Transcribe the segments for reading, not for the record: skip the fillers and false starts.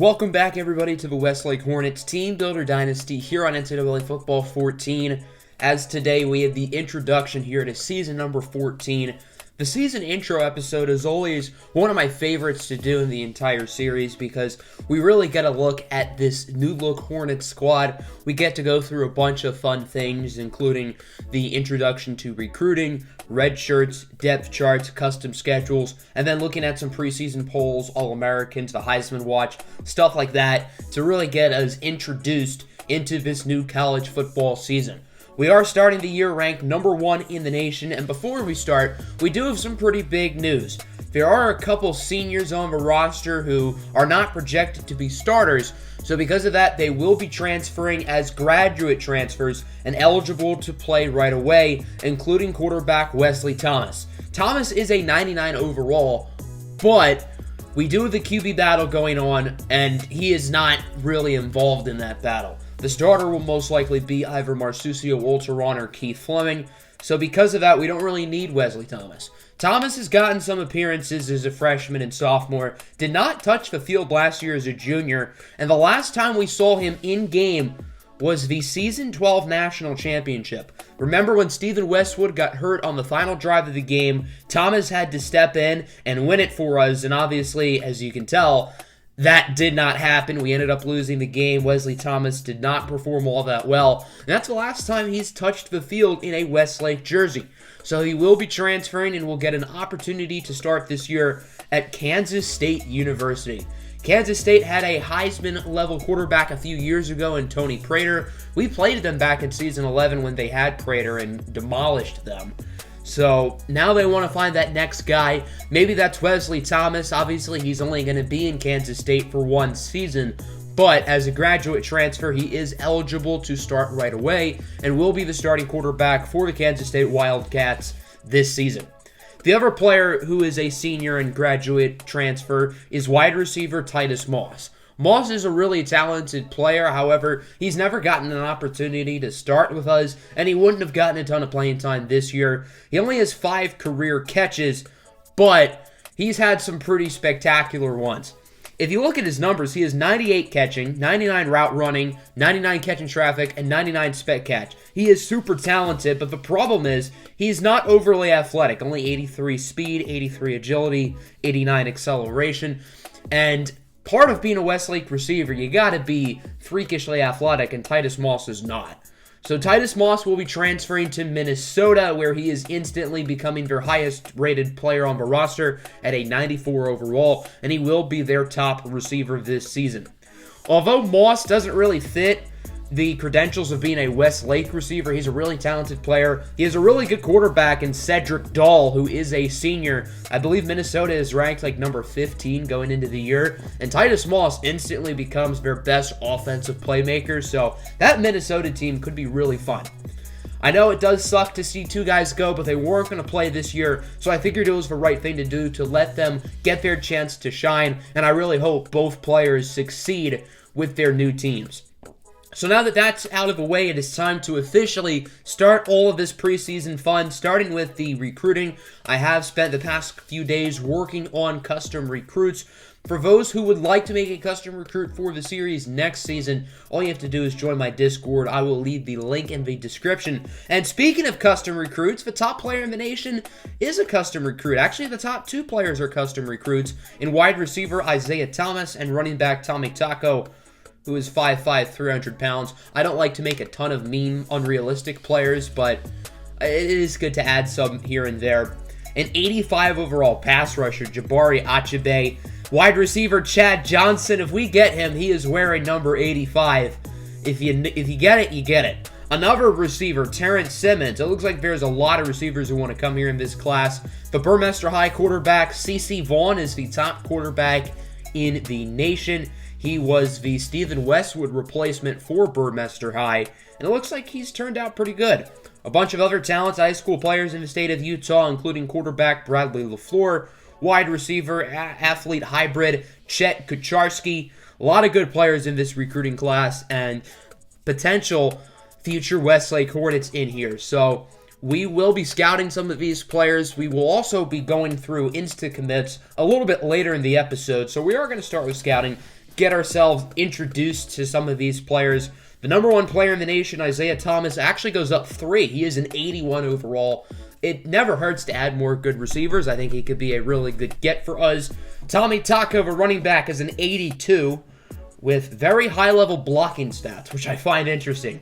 Welcome back, everybody, to the Westlake Hornets Teambuilder Dynasty here on NCAA Football 14. As today we have the introduction here to season number 14. The season intro episode is always one of my favorites to do in the entire series because we really get a look at this new look Hornets squad. We get to go through a bunch of fun things, including the introduction to recruiting, Redshirts, depth charts, custom schedules, and then looking at some preseason polls, All-Americans, the Heisman Watch, stuff like that to really get us introduced into this new college football season. We are starting the year ranked number 1 in the nation, and before we start, we do have some pretty big news. There are a couple seniors on the roster who are not projected to be starters, so because of that, they will be transferring as graduate transfers and eligible to play right away, including quarterback Wesley Thomas. Thomas is a 99 overall, but we do have the QB battle going on, and he is not really involved in that battle. The starter will most likely be either Marsucio Walteron or Keith Fleming, so because of that, we don't really need Wesley Thomas. Thomas has gotten some appearances as a freshman and sophomore, did not touch the field last year as a junior, and the last time we saw him in-game was the Season 12 National Championship. Remember when Stephen Westwood got hurt on the final drive of the game, Thomas had to step in and win it for us, and obviously, as you can tell, that did not happen. We ended up losing the game. Wesley Thomas did not perform all that well. And that's the last time he's touched the field in a Westlake jersey. So he will be transferring and will get an opportunity to start this year at Kansas State University. Kansas State had a Heisman-level quarterback a few years ago in Tony Prater. We played them back in Season 11 when they had Prater and demolished them. So now they want to find that next guy. Maybe that's Wesley Thomas. Obviously, he's only going to be in Kansas State for one season. But as a graduate transfer, he is eligible to start right away and will be the starting quarterback for the Kansas State Wildcats this season. The other player who is a senior and graduate transfer is wide receiver Titus Moss. Moss is a really talented player, however, he's never gotten an opportunity to start with us, and he wouldn't have gotten a ton of playing time this year. He only has 5 career catches, but he's had some pretty spectacular ones. If you look at his numbers, he has 98 catching, 99 route running, 99 catching traffic, and 99 spec catch. He is super talented, but the problem is he's not overly athletic. Only 83 speed, 83 agility, 89 acceleration, and part of being a Westlake receiver, you gotta be freakishly athletic, and Titus Moss is not. So Titus Moss will be transferring to Minnesota, where he is instantly becoming their highest-rated player on the roster at a 94 overall, and he will be their top receiver this season. Although Moss doesn't really fit the credentials of being a Westlake receiver, he's a really talented player. He has a really good quarterback in Cedric Dahl, who is a senior. I believe Minnesota is ranked like number 15 going into the year, and Titus Moss instantly becomes their best offensive playmaker, so that Minnesota team could be really fun. I know it does suck to see 2 guys go, but they weren't going to play this year, so I figured it was the right thing to do to let them get their chance to shine, and I really hope both players succeed with their new teams. So now that that's out of the way, it is time to officially start all of this preseason fun, starting with the recruiting. I have spent the past few days working on custom recruits. For those who would like to make a custom recruit for the series next season, all you have to do is join my Discord. I will leave the link in the description. And speaking of custom recruits, the top player in the nation is a custom recruit. Actually, the top 2 players are custom recruits in wide receiver Isaiah Thomas and running back Tommy Taco, who is 5'5", 300 pounds. I don't like to make a ton of meme, unrealistic players, but it is good to add some here and there. An 85 overall pass rusher, Jabari Achebe. Wide receiver, Chad Johnson. If we get him, he is wearing number 85. If you get it, you get it. Another receiver, Terrence Simmons. It looks like there's a lot of receivers who want to come here in this class. The Burmester High quarterback, CeCe Vaughn, is the top quarterback in the nation. He was the Stephen Westwood replacement for Burmester High, and it looks like he's turned out pretty good. A bunch of other talented high school players in the state of Utah, including quarterback Bradley LaFleur, wide receiver, athlete hybrid Chet Kucharski. A lot of good players in this recruiting class, and potential future Westlake Hornets in here. So we will be scouting some of these players. We will also be going through insta commits a little bit later in the episode. So we are going to start with scouting. get ourselves introduced to some of these players. The number 1 player in the nation, Isaiah Thomas, actually goes up 3. He is an 81 overall. It never hurts to add more good receivers. I think he could be a really good get for us. Tommy Takova, running back, is an 82 with very high-level blocking stats, which I find interesting.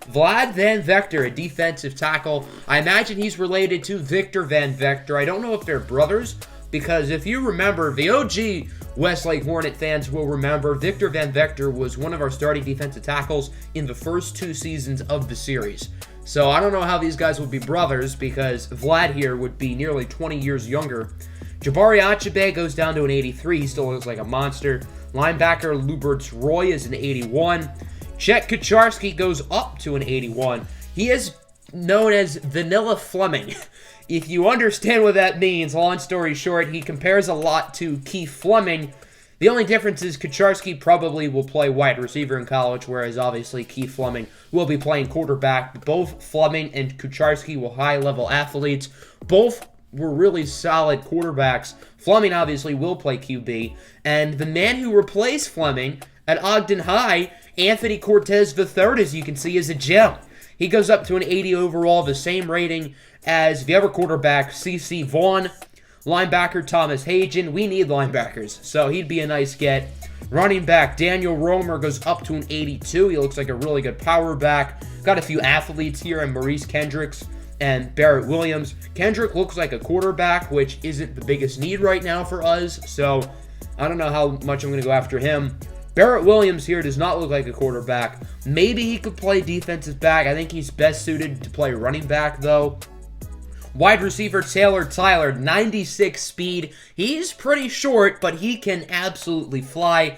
Vlad Van Vector, a defensive tackle. I imagine he's related to Victor Van Vector. I don't know if they're brothers, because if you remember, the OG Westlake Hornet fans will remember Victor Van Vector was one of our starting defensive tackles in the first 2 seasons of the series. So I don't know how these guys would be brothers, because Vlad here would be nearly 20 years younger. Jabari Achebe goes down to an 83. He still looks like a monster. Linebacker Luberts Roy is an 81. Chet Kucharski goes up to an 81. He is known as Vanilla Fleming. If you understand what that means, long story short, he compares a lot to Keith Fleming. The only difference is Kucharski probably will play wide receiver in college, whereas obviously Keith Fleming will be playing quarterback. Both Fleming and Kucharski were high-level athletes. Both were really solid quarterbacks. Fleming obviously will play QB. And the man who replaced Fleming at Ogden High, Anthony Cortez III, as you can see, is a gem. He goes up to an 80 overall, the same rating as the other quarterback, C.C. Vaughn. Linebacker Thomas Hagen. We need linebackers, so he'd be a nice get. Running back Daniel Romer goes up to an 82. He looks like a really good power back. Got a few athletes here, and Maurice Kendricks and Barrett Williams. Kendrick looks like a quarterback, which isn't the biggest need right now for us, so I don't know how much I'm going to go after him. Barrett Williams here does not look like a quarterback. Maybe he could play defensive back. I think he's best suited to play running back, though. Wide receiver Taylor Tyler, 96 speed. He's pretty short, but he can absolutely fly.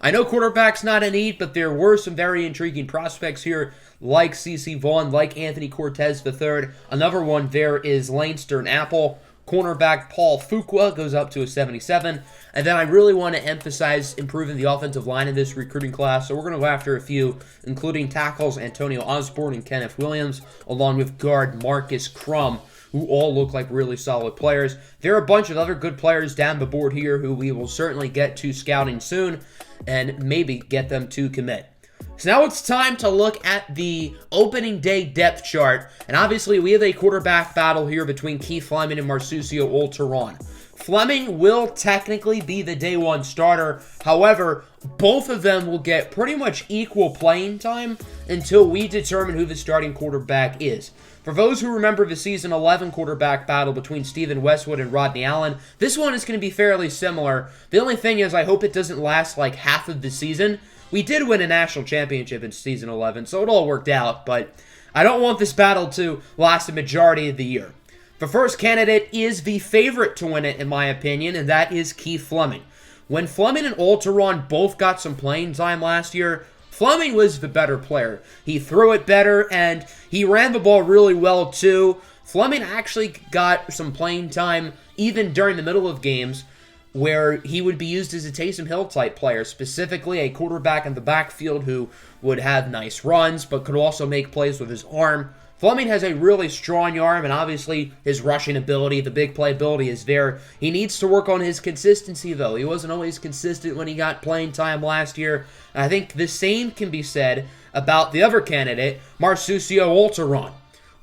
I know quarterback's not a need, but there were some very intriguing prospects here, like C.C. Vaughn, like Anthony Cortez III. Another one there is Lane Stern-Apple. Cornerback Paul Fuqua goes up to a 77. And then I really want to emphasize improving the offensive line in this recruiting class, so we're going to go after a few, including tackles Antonio Osborne and Kenneth Williams, along with guard Marcus Crum, who all look like really solid players. There are a bunch of other good players down the board here who we will certainly get to scouting soon and maybe get them to commit. So now it's time to look at the opening day depth chart. And obviously we have a quarterback battle here between Keith Fleming and Marsucio Olteron. Fleming will technically be the day 1 starter. However, both of them will get pretty much equal playing time until we determine who the starting quarterback is. For those who remember the Season 11 quarterback battle between Stephen Westwood and Rodney Allen, this one is going to be fairly similar. The only thing is I hope it doesn't last like half of the season. We did win a national championship in Season 11, so it all worked out, but I don't want this battle to last a majority of the year. The first candidate is the favorite to win it, in my opinion, and that is Keith Fleming. When Fleming and Olteron both got some playing time last year, Fleming was the better player. He threw it better, and he ran the ball really well, too. Fleming actually got some playing time even during the middle of games, where he would be used as a Taysom Hill type player, specifically a quarterback in the backfield who would have nice runs, but could also make plays with his arm. Fleming has a really strong arm, and obviously his rushing ability, the big play ability is there. He needs to work on his consistency, though. He wasn't always consistent when he got playing time last year. I think the same can be said about the other candidate, Marsucio Olteron.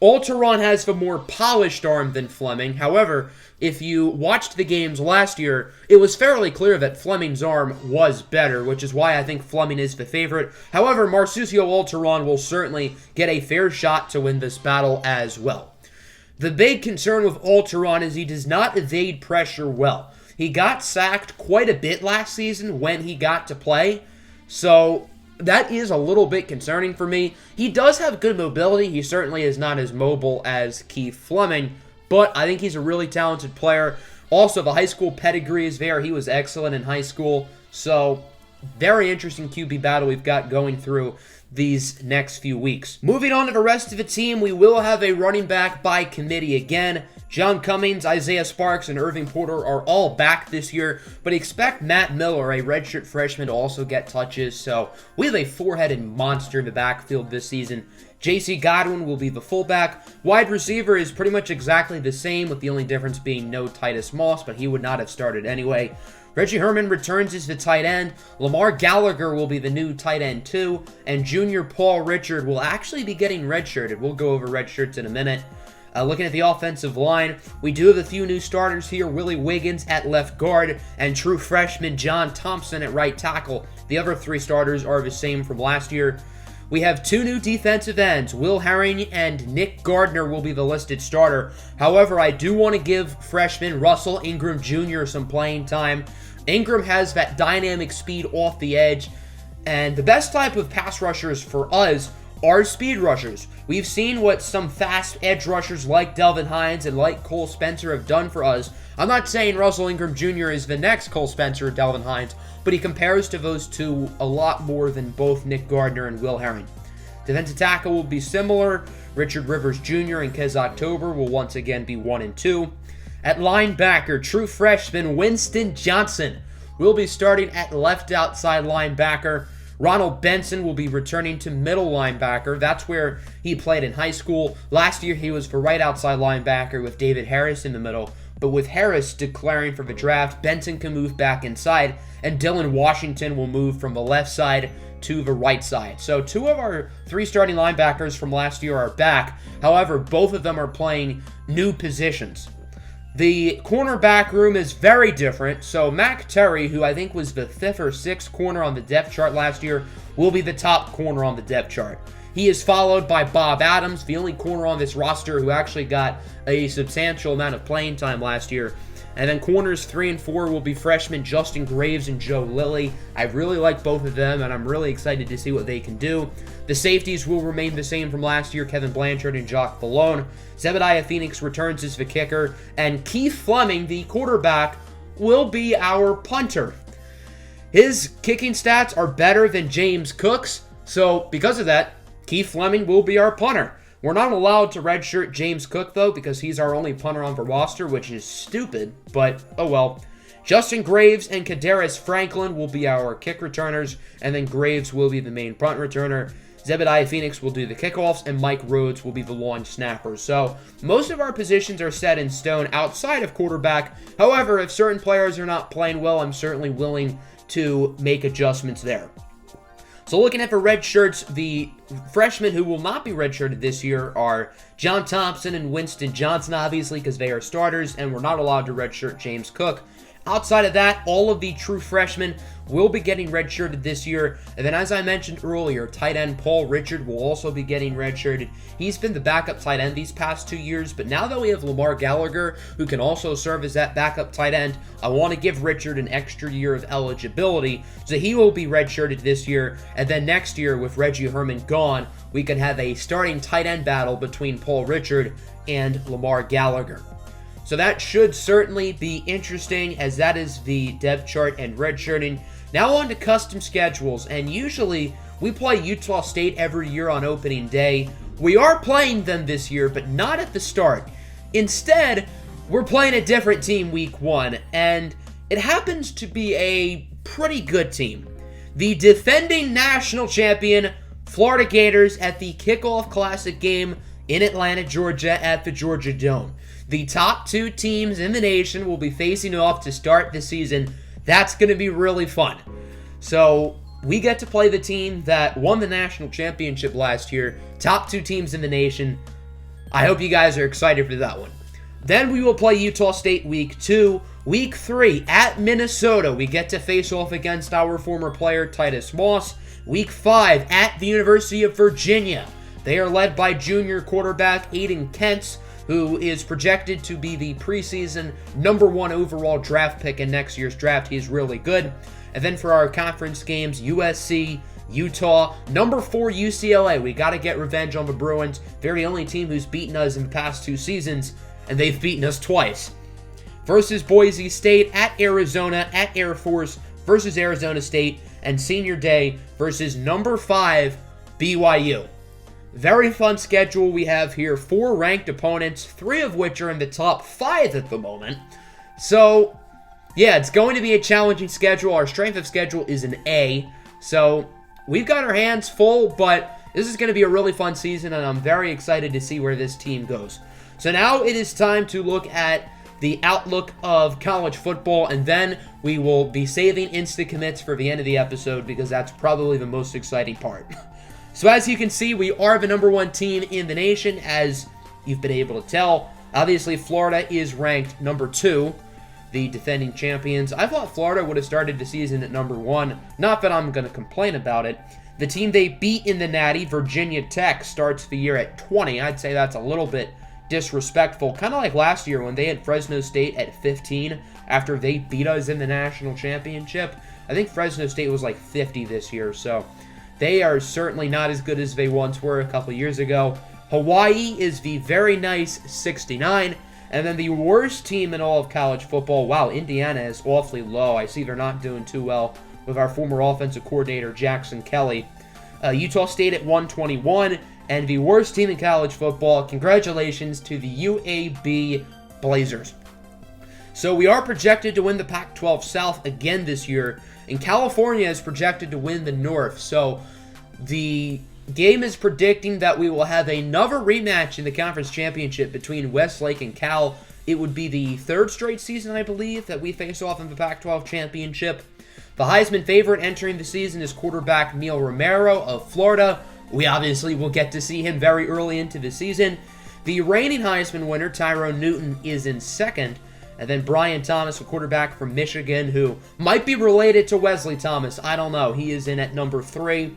Olteron has the more polished arm than Fleming. However, if you watched the games last year, it was fairly clear that Fleming's arm was better, which is why I think Fleming is the favorite. However, Marsucio Olteron will certainly get a fair shot to win this battle as well. The big concern with Olteron is he does not evade pressure well. He got sacked quite a bit last season when he got to play, so that is a little bit concerning for me. He does have good mobility. He certainly is not as mobile as Keith Fleming, but I think he's a really talented player. Also, the high school pedigree is there. He was excellent in high school. So, very interesting QB battle we've got going through these next few weeks. Moving on to the rest of the team, we will have a running back by committee again. John Cummings, Isaiah Sparks, and Irving Porter are all back this year, but expect Matt Miller, a redshirt freshman, to also get touches. So, we have a four-headed monster in the backfield this season. J.C. Godwin will be the fullback. Wide receiver is pretty much exactly the same, with the only difference being no Titus Moss, but he would not have started anyway. Reggie Herman returns as the tight end. Lamar Gallagher will be the new tight end too. And junior Paul Richard will actually be getting redshirted. We'll go over redshirts in a minute. Looking at the offensive line, we do have a few new starters here. Willie Wiggins at left guard and true freshman John Thompson at right tackle. The other 3 starters are the same from last year. We have 2 new defensive ends. Will Herring and Nick Gardner will be the listed starter. However, I do want to give freshman Russell Ingram Jr. some playing time. Ingram has that dynamic speed off the edge, and the best type of pass rushers for us are speed rushers. We've seen what some fast edge rushers like Delvin Hines and like Cole Spencer have done for us. I'm not saying Russell Ingram Jr. is the next Cole Spencer or Delvin Hines, but he compares to those two a lot more than both Nick Gardner and Will Herring. Defensive tackle will be similar. Richard Rivers Jr. and Kez October will once again be 1 and 2. At linebacker, true freshman Winston Johnson will be starting at left outside linebacker. Ronald Benson will be returning to middle linebacker. That's where he played in high school. Last year, he was for right outside linebacker with David Harris in the middle. But with Harris declaring for the draft, Benson can move back inside, and Dylan Washington will move from the left side to the right side. So 2 of our 3 starting linebackers from last year are back. However, both of them are playing new positions. The cornerback room is very different. So Mac Terry, who I think was the 5th or 6th corner on the depth chart last year, will be the top corner on the depth chart. He is followed by Bob Adams, the only corner on this roster who actually got a substantial amount of playing time last year. And then corners 3 and 4 will be freshmen Justin Graves and Joe Lilly. I really like both of them, and I'm really excited to see what they can do. The safeties will remain the same from last year, Kevin Blanchard and Jock Vallone. Zebediah Phoenix returns as the kicker, and Keith Fleming, the quarterback, will be our punter. His kicking stats are better than James Cook's, so because of that, Keith Fleming will be our punter. We're not allowed to redshirt James Cook, though, because he's our only punter on the roster, which is stupid, but oh well. Justin Graves and Kadarius Franklin will be our kick returners, and then Graves will be the main punt returner. Zebediah Phoenix will do the kickoffs, and Mike Rhodes will be the long snapper. So most of our positions are set in stone outside of quarterback. However, if certain players are not playing well, I'm certainly willing to make adjustments there. So looking at the red shirts, the freshmen who will not be redshirted this year are John Thompson and Winston Johnson, obviously, because they are starters, and we're not allowed to redshirt James Cook. Outside of that, all of the true freshmen will be getting redshirted this year. And then, as I mentioned earlier, tight end Paul Richard will also be getting redshirted. He's been the backup tight end these past 2 years, but now that we have Lamar Gallagher, who can also serve as that backup tight end, I want to give Richard an extra year of eligibility, so he will be redshirted this year. And then next year, with Reggie Herman gone, we can have a starting tight end battle between Paul Richard and Lamar Gallagher. So that should certainly be interesting, as that is the depth chart and redshirting. Now on to custom schedules, and usually we play Utah State every year on opening day. We are playing them this year, but not at the start. Instead, we're playing a different team week 1, and it happens to be a pretty good team. The defending national champion Florida Gators at the Kickoff Classic game in Atlanta, Georgia at the Georgia Dome. The top 2 teams in the nation will be facing off to start the season. That's going to be really fun. So we get to play the team that won the national championship last year. Top 2 teams in the nation. I hope you guys are excited for that one. Then we will play Utah State week 2. Week 3 at Minnesota. We get to face off against our former player Titus Moss. Week 5 at the University of Virginia. They are led by junior quarterback Aiden Kentz, who is projected to be the preseason number 1 overall draft pick in next year's draft. He is really good. And then for our conference games, USC, Utah, number 4 UCLA. We got to get revenge on the Bruins. They're the only team who's beaten us in the past 2 seasons, and they've beaten us twice. Versus Boise State, at Arizona, at Air Force, versus Arizona State, and Senior Day versus number 5 BYU. Very fun schedule we have here. 4 ranked opponents, 3 of which are in the top 5 at the moment. So, yeah, it's going to be a challenging schedule. Our strength of schedule is an A. So, we've got our hands full, but this is going to be a really fun season, and I'm very excited to see where this team goes. So now it is time to look at the outlook of college football, and then we will be saving instant commits for the end of the episode because that's probably the most exciting part. So as you can see, we are the #1 team in the nation, as you've been able to tell. Obviously, Florida is ranked #2, the defending champions. I thought Florida would have started the season at #1. Not that I'm going to complain about it. The team they beat in the Natty, Virginia Tech, starts the year at 20. I'd say that's a little bit disrespectful. Kind of like last year when they had Fresno State at 15 after they beat us in the national championship. I think Fresno State was like 50 this year, so they are certainly not as good as they once were a couple years ago. Hawaii is the very nice 69. And then the worst team in all of college football, wow, Indiana is awfully low. I see they're not doing too well with our former offensive coordinator, Jackson Kelly. Utah State at 121. And the worst team in college football, congratulations to the UAB Blazers. So we are projected to win the Pac-12 South again this year. And California is projected to win the North. So the game is predicting that we will have another rematch in the conference championship between Westlake and Cal. It would be the third straight season, I believe, that we face off in the Pac-12 championship. The Heisman favorite entering the season is quarterback Neil Romero of Florida. We obviously will get to see him very early into the season. The reigning Heisman winner, Tyrone Newton, is in second. And then Brian Thomas, a quarterback from Michigan, who might be related to Wesley Thomas. I don't know. He is in at #3.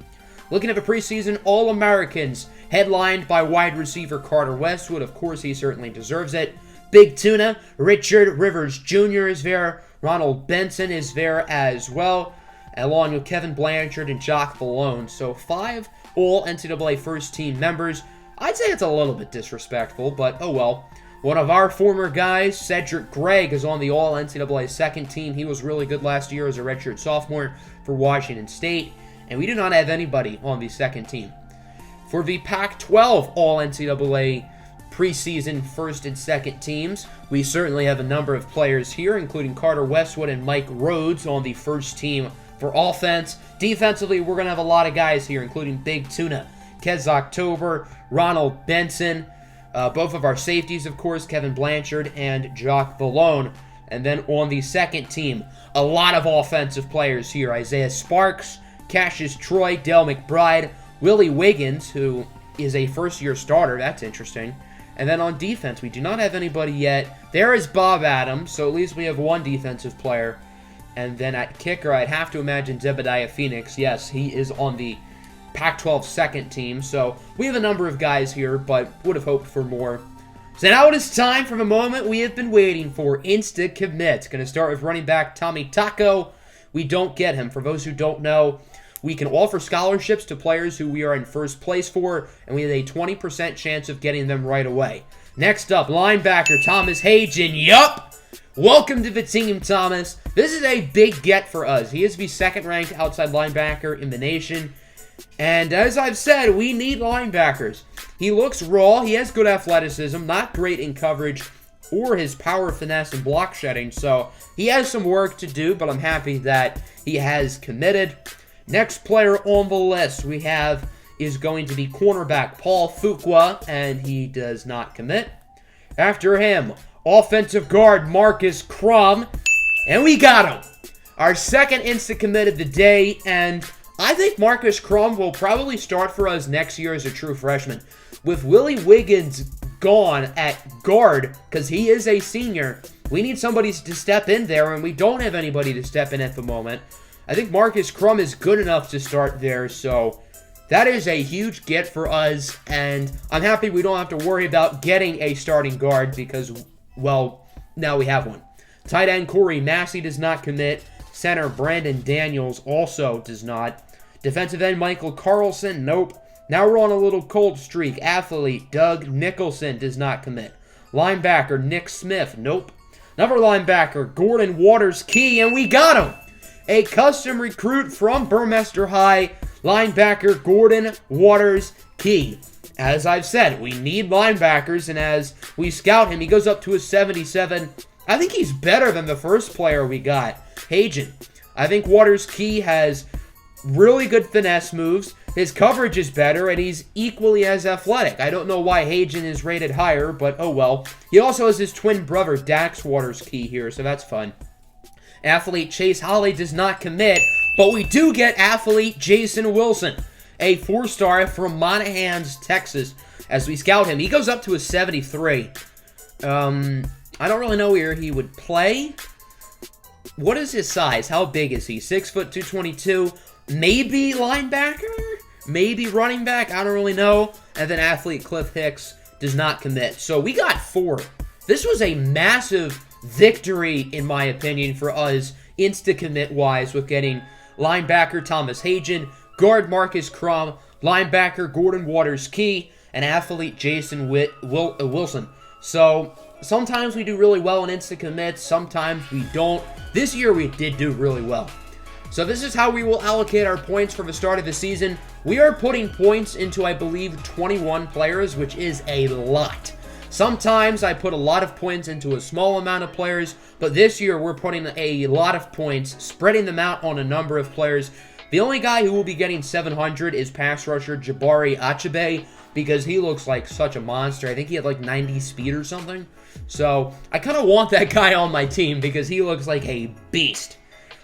Looking at the preseason All-Americans, headlined by wide receiver Carter Westwood. Of course, he certainly deserves it. Big Tuna, Richard Rivers Jr. is there. Ronald Benson is there as well, along with Kevin Blanchard and Jock Valone. So 5 All-NCAA first-team members. I'd say it's a little bit disrespectful, but oh well. One of our former guys, Cedric Gregg, is on the All-NCAA second team. He was really good last year as a redshirt sophomore for Washington State. And we do not have anybody on the second team. For the Pac-12 All-NCAA preseason first and second teams, we certainly have a number of players here, including Carter Westwood and Mike Rhodes on the first team for offense. Defensively, we're going to have a lot of guys here, including Big Tuna, Kez October, Ronald Benson, both of our safeties, of course, Kevin Blanchard and Jock Valone. And then on the second team, a lot of offensive players here. Isaiah Sparks, Cassius Troy, Dale McBride, Willie Wiggins, who is a first-year starter. That's interesting. And then on defense, we do not have anybody yet. There is Bob Adams, so at least we have one defensive player. And then at kicker, I'd have to imagine Zebediah Phoenix. Yes, he is on the Pac-12 second team. So we have a number of guys here, but would have hoped for more. So now it is time for the moment we have been waiting for. Instant commit. Going to start with running back Tommy Taco. We don't get him. For those who don't know, we can offer scholarships to players who we are in first place for, and we have a 20% chance of getting them right away. Next up, linebacker Thomas Hagen. Yup! Welcome to the team, Thomas. This is a big get for us. He is the second-ranked outside linebacker in the nation. And as I've said, we need linebackers. He looks raw. He has good athleticism, not great in coverage or his power, finesse, and block shedding. So he has some work to do, but I'm happy that he has committed. Next player on the list we have is going to be cornerback Paul Fuqua, and he does not commit. After him, offensive guard Marcus Crum, and we got him. Our second instant commit of the day, and I think Marcus Crum will probably start for us next year as a true freshman. With Willie Wiggins gone at guard, because he is a senior, we need somebody to step in there, and we don't have anybody to step in at the moment. I think Marcus Crum is good enough to start there, so that is a huge get for us, and I'm happy we don't have to worry about getting a starting guard because, well, now we have one. Tight end Corey Massey does not commit. Center Brandon Daniels also does not. Defensive end Michael Carlson, nope. Now we're on a little cold streak. Athlete Doug Nicholson does not commit. Linebacker Nick Smith, nope. Another linebacker Gordon Waters Key, and we got him! A custom recruit from Burmester High, linebacker Gordon Waters Key. As I've said, we need linebackers, and as we scout him, he goes up to a 77. I think he's better than the first player we got, Hagen. I think Waters Key has really good finesse moves. His coverage is better, and he's equally as athletic. I don't know why Hagen is rated higher, but oh well. He also has his twin brother, Dax Waters key here, so that's fun. Athlete Chase Holly does not commit, but we do get athlete Jason Wilson, a 4-star from Monahans, Texas, as we scout him. He goes up to a 73. I don't really know where he would play. What is his size? How big is he? 6 foot 222. Maybe linebacker? Maybe running back? I don't really know. And then athlete Cliff Hicks does not commit. So we got 4. This was a massive victory, in my opinion, for us insta-commit-wise with getting linebacker Thomas Hagen, guard Marcus Crum, linebacker Gordon Waters-Key, and athlete Jason Wilson. So sometimes we do really well in insta-commits, sometimes we don't. This year we did do really well. So this is how we will allocate our points for the start of the season. We are putting points into, I believe, 21 players, which is a lot. Sometimes I put a lot of points into a small amount of players, but this year we're putting a lot of points, spreading them out on a number of players. The only guy who will be getting 700 is pass rusher Jabari Achebe, because he looks like such a monster. I think he had like 90 speed or something. So I kind of want that guy on my team because he looks like a beast.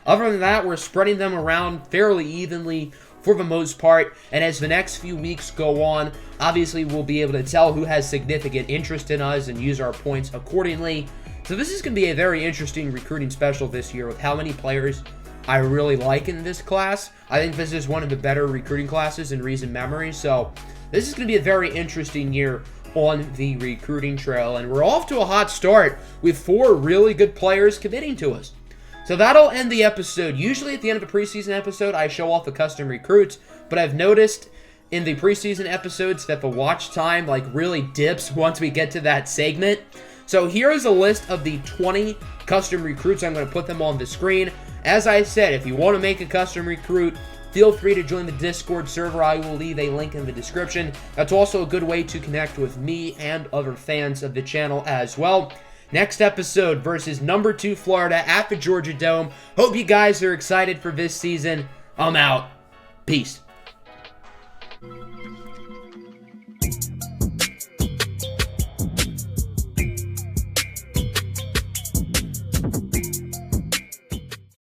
Other than that, we're spreading them around fairly evenly for the most part, and as the next few weeks go on, obviously we'll be able to tell who has significant interest in us and use our points accordingly. So this is going to be a very interesting recruiting special this year with how many players I really like in this class. I think this is one of the better recruiting classes in recent memory, so this is going to be a very interesting year on the recruiting trail, and we're off to a hot start with 4 really good players committing to us. So that'll end the episode. Usually at the end of a preseason episode, I show off the custom recruits, but I've noticed in the preseason episodes that the watch time really dips once we get to that segment. So here's a list of the 20 custom recruits. I'm going to put them on the screen. As I said, if you want to make a custom recruit, feel free to join the Discord server. I will leave a link in the description. That's also a good way to connect with me and other fans of the channel as well. Next episode versus number 2 Florida at the Georgia Dome. Hope you guys are excited for this season. I'm out. Peace.